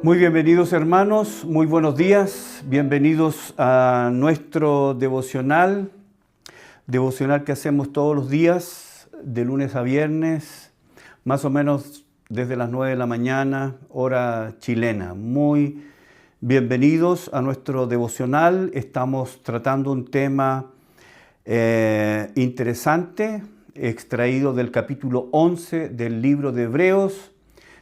Muy bienvenidos hermanos, muy buenos días, bienvenidos a nuestro devocional que hacemos todos los días, de lunes a viernes, más o menos desde las 9 de la mañana, hora chilena. Muy bienvenidos a nuestro devocional, estamos tratando un tema interesante, extraído del capítulo 11 del libro de Hebreos,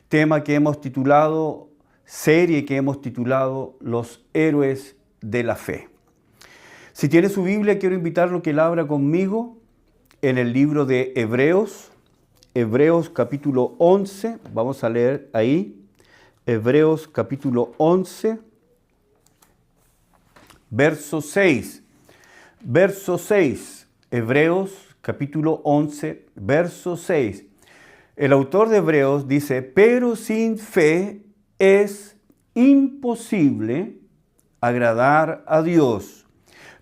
tema que hemos titulado serie que hemos titulado Los héroes de la fe. Si tiene su Biblia, quiero invitarlo que la abra conmigo en el libro de Hebreos, Hebreos capítulo 11, vamos a leer ahí, Hebreos capítulo 11, verso 6. Verso 6, Hebreos capítulo 11, verso 6. El autor de Hebreos dice, pero sin fe es imposible agradar a Dios,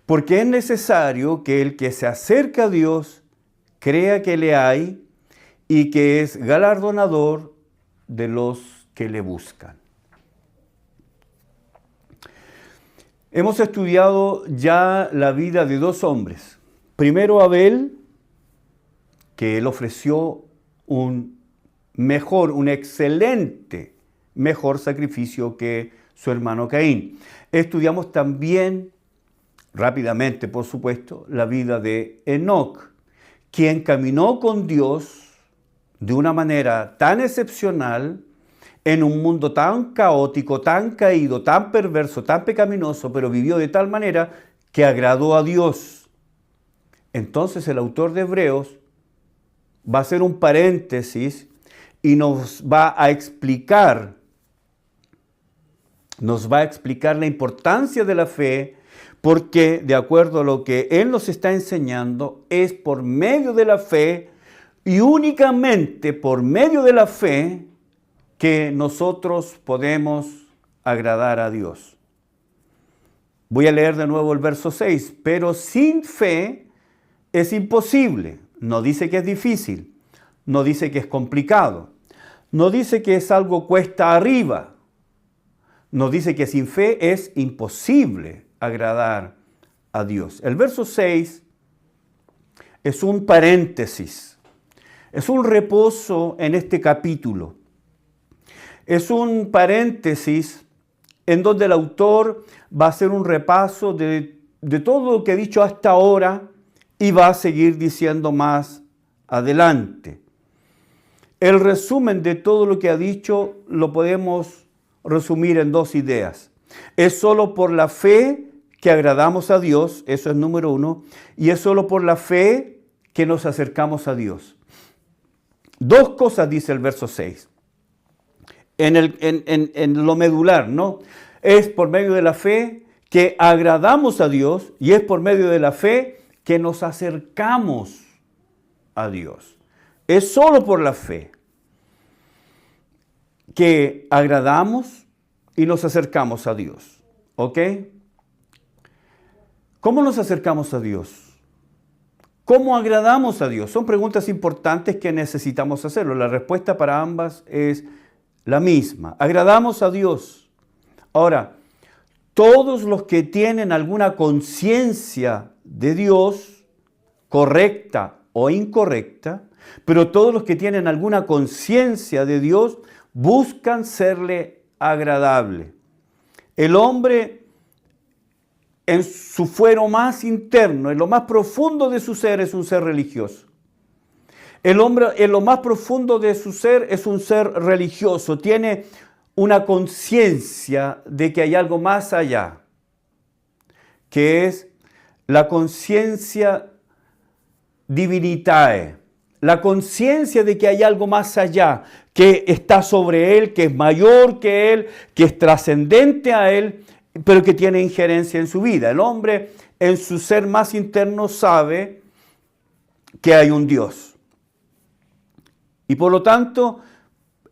porque es necesario que el que se acerca a Dios crea que le hay y que es galardonador de los que le buscan. Hemos estudiado ya la vida de dos hombres. Primero Abel, que él ofreció un excelente mejor sacrificio que su hermano Caín. Estudiamos también, rápidamente por supuesto, la vida de Enoc, quien caminó con Dios de una manera tan excepcional en un mundo tan caótico, tan caído, tan perverso, tan pecaminoso, pero vivió de tal manera que agradó a Dios. Entonces el autor de Hebreos va a hacer un paréntesis y nos va a explicar la importancia de la fe, porque de acuerdo a lo que Él nos está enseñando, es por medio de la fe y únicamente por medio de la fe que nosotros podemos agradar a Dios. Voy a leer de nuevo el verso 6. Pero sin fe es imposible. No dice que es difícil, no dice que es complicado, no dice que es algo cuesta arriba. Nos dice que sin fe es imposible agradar a Dios. El verso 6 es un paréntesis, es un reposo en este capítulo. Es un paréntesis en donde el autor va a hacer un repaso de todo lo que ha dicho hasta ahora y va a seguir diciendo más adelante. El resumen de todo lo que ha dicho lo podemos resumir en dos ideas. Es solo por la fe que agradamos a Dios, eso es número uno, y es solo por la fe que nos acercamos a Dios. Dos cosas dice el verso 6. En lo medular, ¿no? Es por medio de la fe que agradamos a Dios y es por medio de la fe que nos acercamos a Dios. Es solo por la fe que agradamos y nos acercamos a Dios. ¿Ok? ¿Cómo nos acercamos a Dios? ¿Cómo agradamos a Dios? Son preguntas importantes que necesitamos hacerlo. La respuesta para ambas es la misma. Agradamos a Dios. Ahora, todos los que tienen alguna conciencia de Dios, correcta o incorrecta, pero todos los que tienen alguna conciencia de Dios, buscan serle agradable. El hombre en su fuero más interno, en lo más profundo de su ser, es un ser religioso. El hombre en lo más profundo de su ser es un ser religioso. Tiene una conciencia de que hay algo más allá, que es la conciencia divinitae. La conciencia de que hay algo más allá, que está sobre él, que es mayor que él, que es trascendente a él, pero que tiene injerencia en su vida. El hombre en su ser más interno sabe que hay un Dios. Y por lo tanto,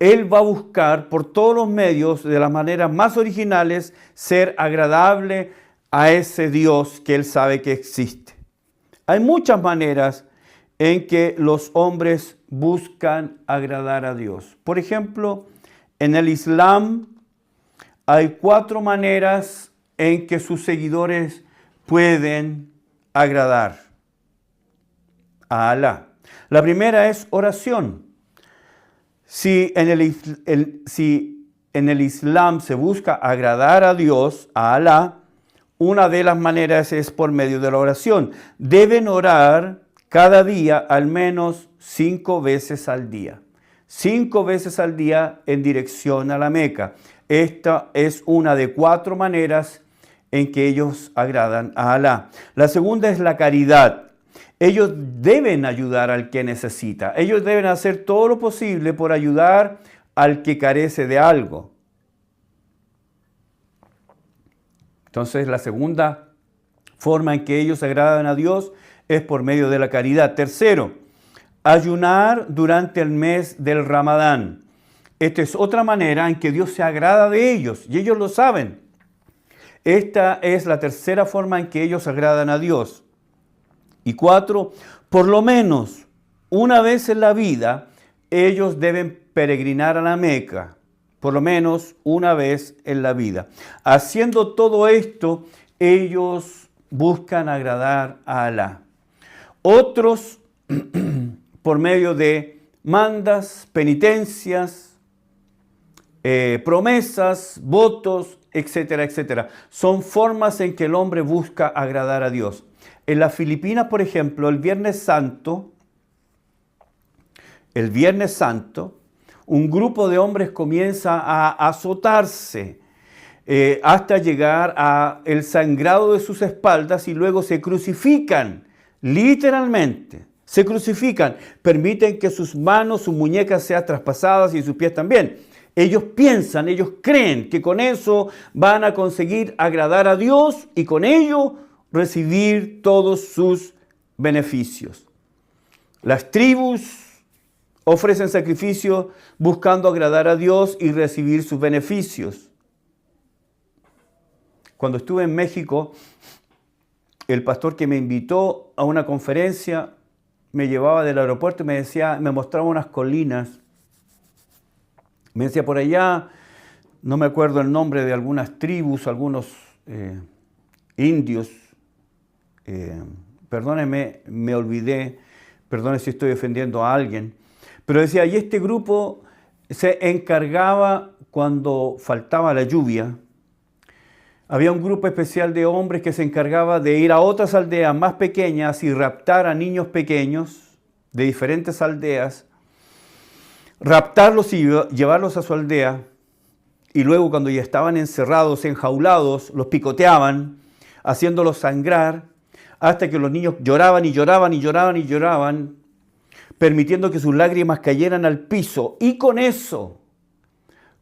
él va a buscar por todos los medios, de las maneras más originales, ser agradable a ese Dios que él sabe que existe. Hay muchas maneras en que los hombres buscan agradar a Dios. Por ejemplo, en el Islam hay 4 maneras en que sus seguidores pueden agradar a Alá. La primera es oración. Si en el Islam se busca agradar a Dios, a Alá, una de las maneras es por medio de la oración. Deben orar cada día al menos 5 veces al día. 5 veces al día en dirección a la Meca. Esta es una de 4 maneras en que ellos agradan a Alá. La segunda es la caridad. Ellos deben ayudar al que necesita. Ellos deben hacer todo lo posible por ayudar al que carece de algo. Entonces, la segunda forma en que ellos agradan a Dios es por medio de la caridad. Tercero, ayunar durante el mes del Ramadán. Esta es otra manera en que Dios se agrada de ellos y ellos lo saben. Esta es la tercera forma en que ellos agradan a Dios. Y 4, por lo menos una vez en la vida, ellos deben peregrinar a la Meca. Por lo menos una vez en la vida. Haciendo todo esto, ellos buscan agradar a Alá. Otros, por medio de mandas, penitencias, promesas, votos, etcétera, etcétera. Son formas en que el hombre busca agradar a Dios. En las Filipinas, por ejemplo, el Viernes Santo, un grupo de hombres comienza a azotarse hasta llegar al sangrado de sus espaldas y luego se crucifican, literalmente, se crucifican, permiten que sus manos, sus muñecas sean traspasadas y sus pies también. Ellos piensan, ellos creen que con eso van a conseguir agradar a Dios y con ello recibir todos sus beneficios. Las tribus ofrecen sacrificio buscando agradar a Dios y recibir sus beneficios. Cuando estuve en México, el pastor que me invitó a una conferencia me llevaba del aeropuerto y me mostraba unas colinas. Me decía, por allá, no me acuerdo el nombre de algunas tribus, algunos indios. Perdóneme, me olvidé, perdone si estoy ofendiendo a alguien. Pero decía, y este grupo se encargaba cuando faltaba la lluvia. Había un grupo especial de hombres que se encargaba de ir a otras aldeas más pequeñas y raptar a niños pequeños de diferentes aldeas, raptarlos y llevarlos a su aldea, y luego cuando ya estaban encerrados, enjaulados, los picoteaban, haciéndolos sangrar, hasta que los niños lloraban y lloraban y lloraban y lloraban, permitiendo que sus lágrimas cayeran al piso, y con eso,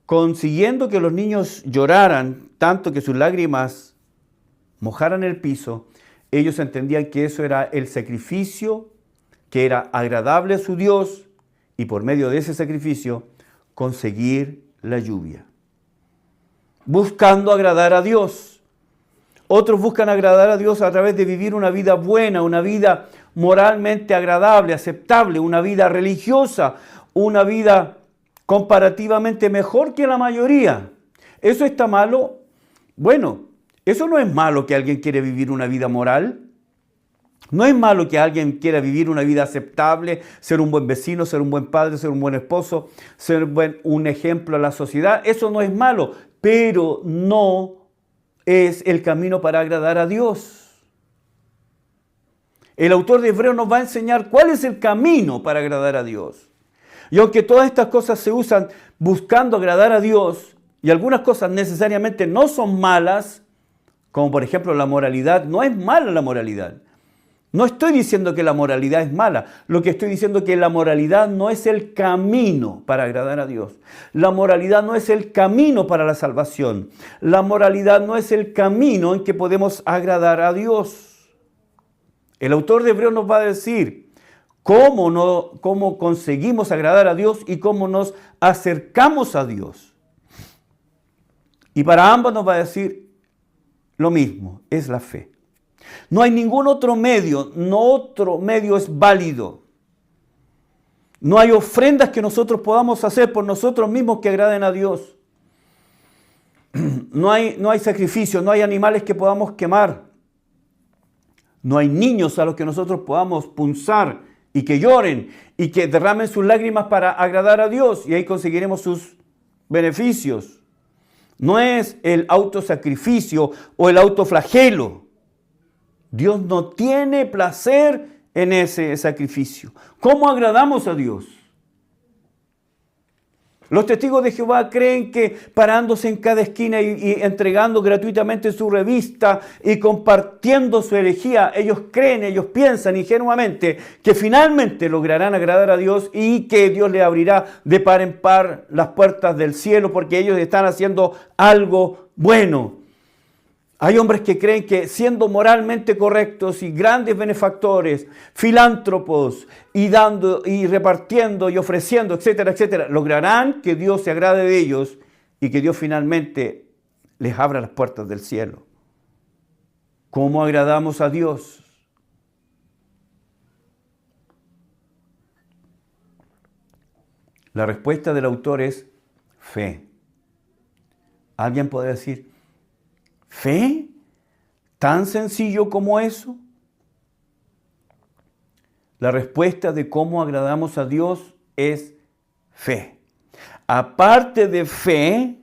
consiguiendo que los niños lloraran tanto que sus lágrimas mojaran el piso, ellos entendían que eso era el sacrificio, que era agradable a su Dios, y por medio de ese sacrificio conseguir la lluvia. Buscando agradar a Dios. Otros buscan agradar a Dios a través de vivir una vida buena, una vida moralmente agradable, aceptable, una vida religiosa, una vida comparativamente mejor que la mayoría. ¿Eso está malo? Bueno, eso no es malo que alguien quiere vivir una vida moral. No es malo que alguien quiera vivir una vida aceptable, ser un buen vecino, ser un buen padre, ser un buen esposo, ser un ejemplo a la sociedad. Eso no es malo, pero no es el camino para agradar a Dios. El autor de Hebreos nos va a enseñar cuál es el camino para agradar a Dios. Y aunque todas estas cosas se usan buscando agradar a Dios, y algunas cosas necesariamente no son malas, como por ejemplo la moralidad, no es mala la moralidad. No estoy diciendo que la moralidad es mala. Lo que estoy diciendo es que la moralidad no es el camino para agradar a Dios. La moralidad no es el camino para la salvación. La moralidad no es el camino en que podemos agradar a Dios. El autor de Hebreos nos va a decir cómo conseguimos agradar a Dios y cómo nos acercamos a Dios. Y para ambos nos va a decir lo mismo, es la fe. No hay ningún otro medio es válido. No hay ofrendas que nosotros podamos hacer por nosotros mismos que agraden a Dios. no hay sacrificio, no hay animales que podamos quemar. No hay niños a los que nosotros podamos punzar y que lloren y que derramen sus lágrimas para agradar a Dios y ahí conseguiremos sus beneficios. No es el autosacrificio o el autoflagelo. Dios no tiene placer en ese sacrificio. ¿Cómo agradamos a Dios? Los testigos de Jehová creen que parándose en cada esquina y entregando gratuitamente su revista y compartiendo su herejía, ellos creen, ellos piensan ingenuamente que finalmente lograrán agradar a Dios y que Dios les abrirá de par en par las puertas del cielo porque ellos están haciendo algo bueno. Hay hombres que creen que siendo moralmente correctos y grandes benefactores, filántropos y dando y repartiendo y ofreciendo, etcétera, etcétera, lograrán que Dios se agrade de ellos y que Dios finalmente les abra las puertas del cielo. ¿Cómo agradamos a Dios? La respuesta del autor es fe. Alguien podría decir, ¿fe? ¿Tan sencillo como eso? La respuesta de cómo agradamos a Dios es fe. Aparte de fe,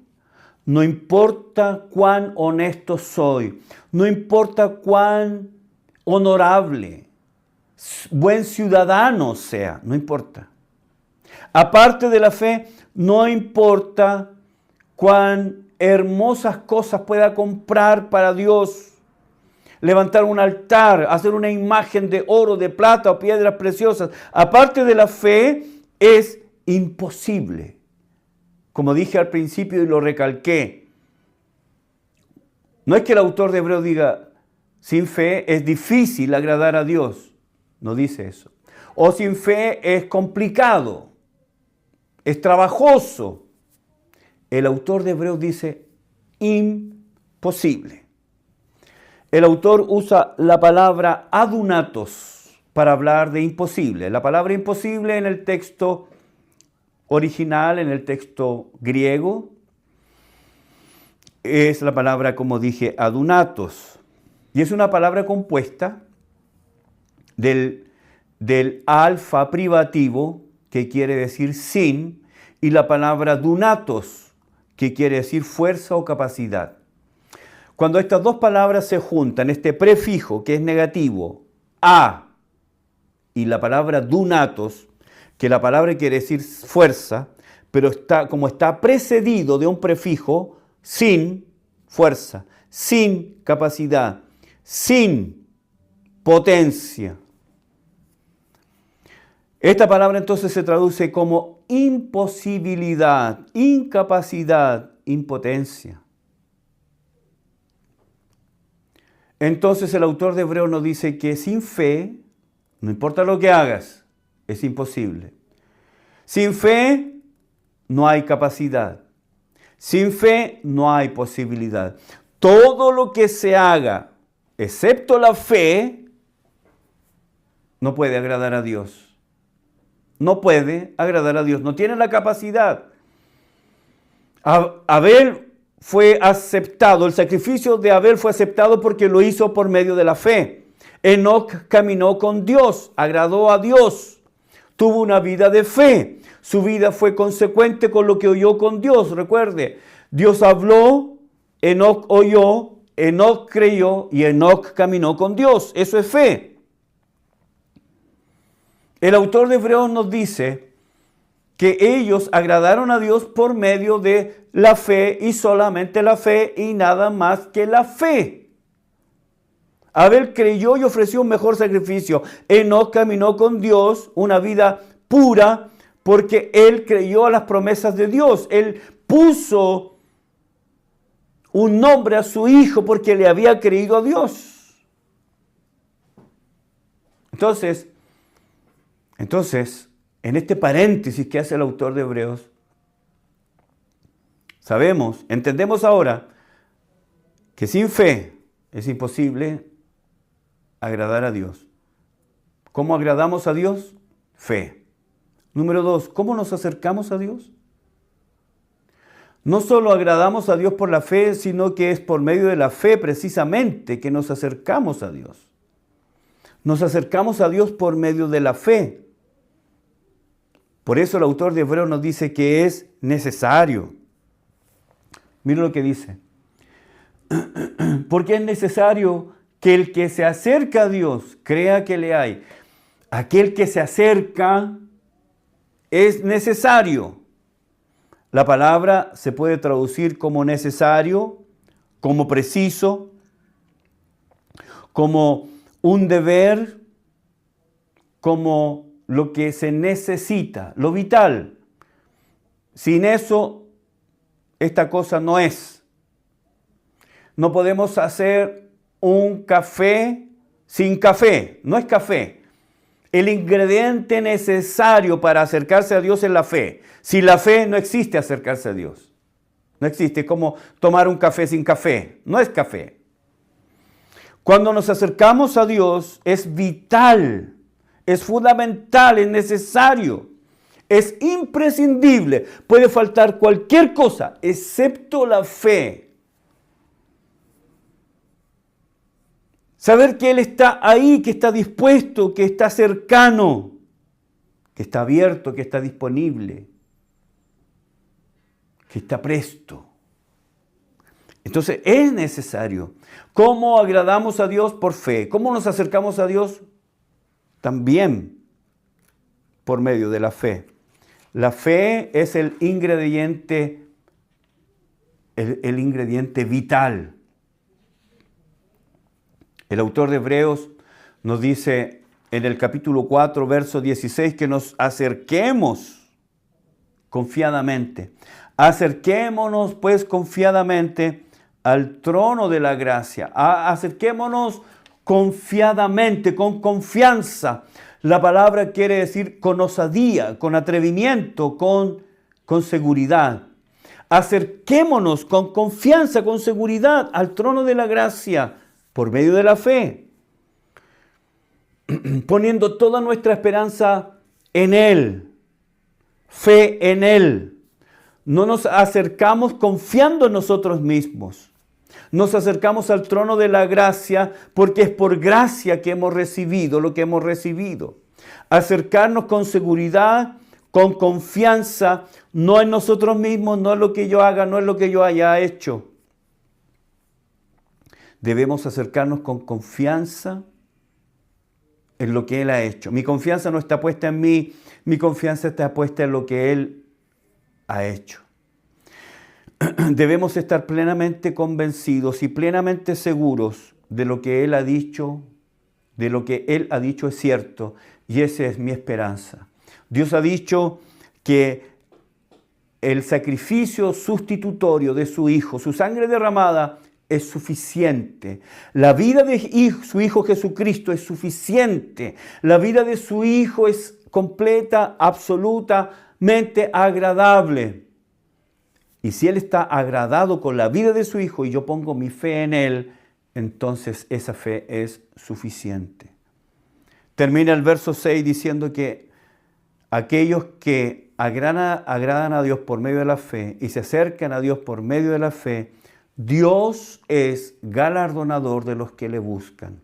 no importa cuán honesto soy, no importa cuán honorable, buen ciudadano sea, no importa. Aparte de la fe, no importa cuán hermosas cosas pueda comprar para Dios, levantar un altar, hacer una imagen de oro, de plata o piedras preciosas. Aparte de la fe, es imposible. Como dije al principio y lo recalqué, no es que el autor de Hebreos diga, sin fe es difícil agradar a Dios. No dice eso. O sin fe es complicado, es trabajoso. El autor de Hebreos dice imposible. El autor usa la palabra adunatos para hablar de imposible. La palabra imposible en el texto original, en el texto griego, es la palabra, como dije, adunatos. Y es una palabra compuesta del alfa privativo, que quiere decir sin, y la palabra dunatos, que quiere decir fuerza o capacidad. Cuando estas dos palabras se juntan, este prefijo que es negativo, a, y la palabra dunatos, que la palabra quiere decir fuerza, pero como está precedido de un prefijo, sin fuerza, sin capacidad, sin potencia. Esta palabra entonces se traduce como imposibilidad, incapacidad, impotencia. Entonces el autor de Hebreos nos dice que sin fe, no importa lo que hagas, es imposible. Sin fe no hay capacidad. Sin fe no hay posibilidad. Todo lo que se haga, excepto la fe, no puede agradar a Dios. No puede agradar a Dios, no tiene la capacidad. Abel fue aceptado, el sacrificio de Abel fue aceptado porque lo hizo por medio de la fe. Enoc caminó con Dios, agradó a Dios, tuvo una vida de fe. Su vida fue consecuente con lo que oyó con Dios. Recuerde, Dios habló, Enoc oyó, Enoc creyó y Enoc caminó con Dios. Eso es fe. El autor de Hebreos nos dice que ellos agradaron a Dios por medio de la fe y solamente la fe y nada más que la fe. Abel creyó y ofreció un mejor sacrificio. Enoc caminó con Dios una vida pura porque él creyó a las promesas de Dios. Él puso un nombre a su hijo porque le había creído a Dios. Entonces, en este paréntesis que hace el autor de Hebreos, entendemos ahora que sin fe es imposible agradar a Dios. ¿Cómo agradamos a Dios? Fe. Número 2, ¿cómo nos acercamos a Dios? No solo agradamos a Dios por la fe, sino que es por medio de la fe precisamente que nos acercamos a Dios. Nos acercamos a Dios por medio de la fe. Por eso el autor de Hebreos nos dice que es necesario. Mira lo que dice. Porque es necesario que el que se acerca a Dios crea que le hay. Aquel que se acerca es necesario. La palabra se puede traducir como necesario, como preciso, como un deber, como lo que se necesita, lo vital. Sin eso, esta cosa no es. No podemos hacer un café sin café, no es café. El ingrediente necesario para acercarse a Dios es la fe. Sin la fe no existe acercarse a Dios. No existe, es como tomar un café sin café, no es café. Cuando nos acercamos a Dios es vital, es fundamental, es necesario, es imprescindible. Puede faltar cualquier cosa excepto la fe. Saber que Él está ahí, que está dispuesto, que está cercano, que está abierto, que está disponible, que está presto. Entonces es necesario. ¿Cómo agradamos a Dios? Por fe. ¿Cómo nos acercamos a Dios? También por medio de la fe. La fe es el ingrediente vital. El autor de Hebreos nos dice en el capítulo 4, verso 16, que nos acerquemos confiadamente. Acerquémonos pues confiadamente al trono de la gracia. Acerquémonos confiadamente, con confianza. La palabra quiere decir con osadía, con atrevimiento, con seguridad. Acerquémonos con confianza, con seguridad al trono de la gracia por medio de la fe, poniendo toda nuestra esperanza en Él, fe en Él. No nos acercamos confiando en nosotros mismos. Nos acercamos al trono de la gracia porque es por gracia que hemos recibido lo que hemos recibido. Acercarnos con seguridad, con confianza, no en nosotros mismos, no en lo que yo haga, no en lo que yo haya hecho. Debemos acercarnos con confianza en lo que Él ha hecho. Mi confianza no está puesta en mí, mi confianza está puesta en lo que Él ha hecho. Debemos estar plenamente convencidos y plenamente seguros de lo que Él ha dicho, de lo que Él ha dicho es cierto, y esa es mi esperanza. Dios ha dicho que el sacrificio sustitutorio de su Hijo, su sangre derramada, es suficiente. La vida de su Hijo Jesucristo es suficiente. La vida de su Hijo es completa, absolutamente agradable. Y si Él está agradado con la vida de su Hijo y yo pongo mi fe en Él, entonces esa fe es suficiente. Termina el verso 6 diciendo que aquellos que agradan a Dios por medio de la fe y se acercan a Dios por medio de la fe, Dios es galardonador de los que le buscan.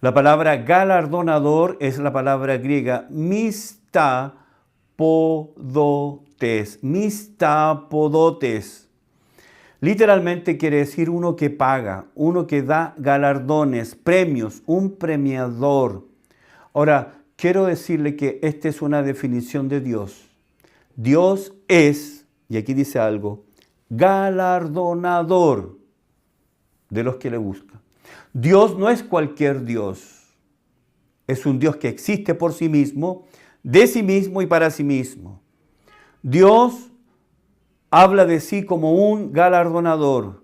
La palabra galardonador es la palabra griega mistapodotes. Mistapodotes. Literalmente quiere decir uno que paga, uno que da galardones, premios, un premiador. Ahora, quiero decirle que esta es una definición de Dios. Dios es, y aquí dice algo, galardonador de los que le buscan. Dios no es cualquier Dios. Es un Dios que existe por sí mismo, de sí mismo y para sí mismo. Dios habla de sí como un galardonador,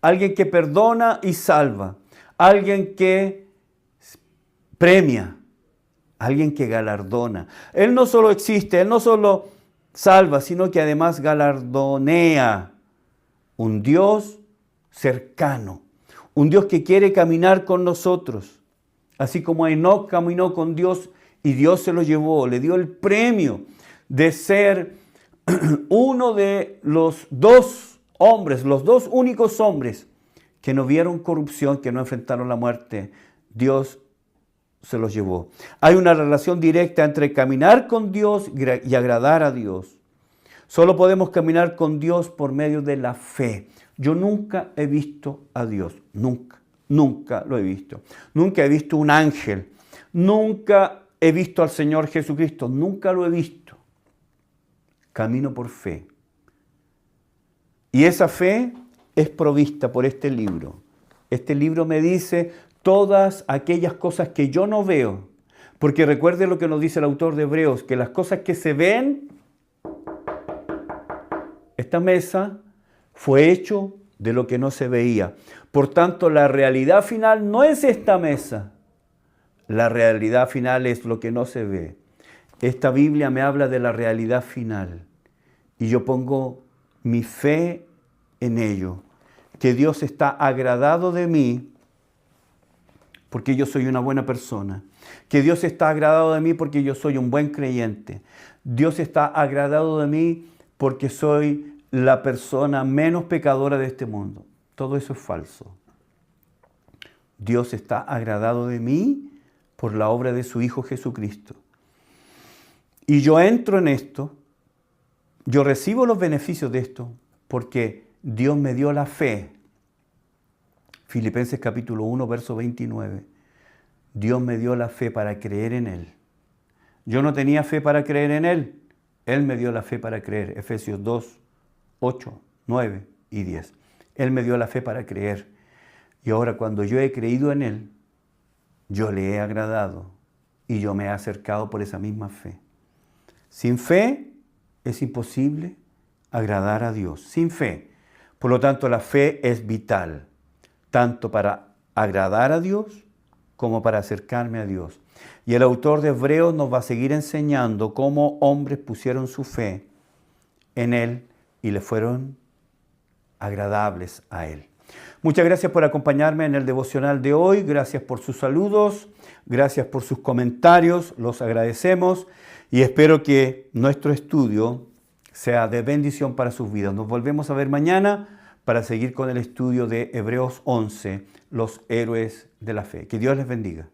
alguien que perdona y salva, alguien que premia, alguien que galardona. Él no solo existe, Él no solo salva, sino que además galardonea. Un Dios cercano, un Dios que quiere caminar con nosotros, así como Enoc caminó con Dios y Dios se lo llevó, le dio el premio de ser uno de los dos hombres, los dos únicos hombres que no vieron corrupción, que no enfrentaron la muerte, Dios se los llevó. Hay una relación directa entre caminar con Dios y agradar a Dios. Solo podemos caminar con Dios por medio de la fe. Yo nunca he visto a Dios, nunca lo he visto. Nunca he visto un ángel, nunca he visto al Señor Jesucristo, nunca lo he visto. Camino por fe. Y esa fe es provista por este libro. Este libro me dice todas aquellas cosas que yo no veo. Porque recuerde lo que nos dice el autor de Hebreos, que las cosas que se ven, esta mesa fue hecho de lo que no se veía. Por tanto, la realidad final no es esta mesa. La realidad final es lo que no se ve. Esta Biblia me habla de la realidad final. Y yo pongo mi fe en ello. Que Dios está agradado de mí porque yo soy una buena persona. Que Dios está agradado de mí porque yo soy un buen creyente. Dios está agradado de mí porque soy la persona menos pecadora de este mundo. Todo eso es falso. Dios está agradado de mí por la obra de su Hijo Jesucristo. Y yo entro en esto, yo recibo los beneficios de esto porque Dios me dio la fe. Filipenses capítulo 1, verso 29. Dios me dio la fe para creer en Él. Yo no tenía fe para creer en Él. Él me dio la fe para creer. Efesios 2, 8, 9 y 10. Él me dio la fe para creer. Y ahora cuando yo he creído en Él, yo le he agradado y yo me he acercado por esa misma fe. Sin fe es imposible agradar a Dios. Sin fe. Por lo tanto, la fe es vital, tanto para agradar a Dios como para acercarme a Dios. Y el autor de Hebreos nos va a seguir enseñando cómo hombres pusieron su fe en Él y le fueron agradables a Él. Muchas gracias por acompañarme en el devocional de hoy. Gracias por sus saludos, gracias por sus comentarios, los agradecemos y espero que nuestro estudio sea de bendición para sus vidas. Nos volvemos a ver mañana para seguir con el estudio de Hebreos 11, los héroes de la fe. Que Dios les bendiga.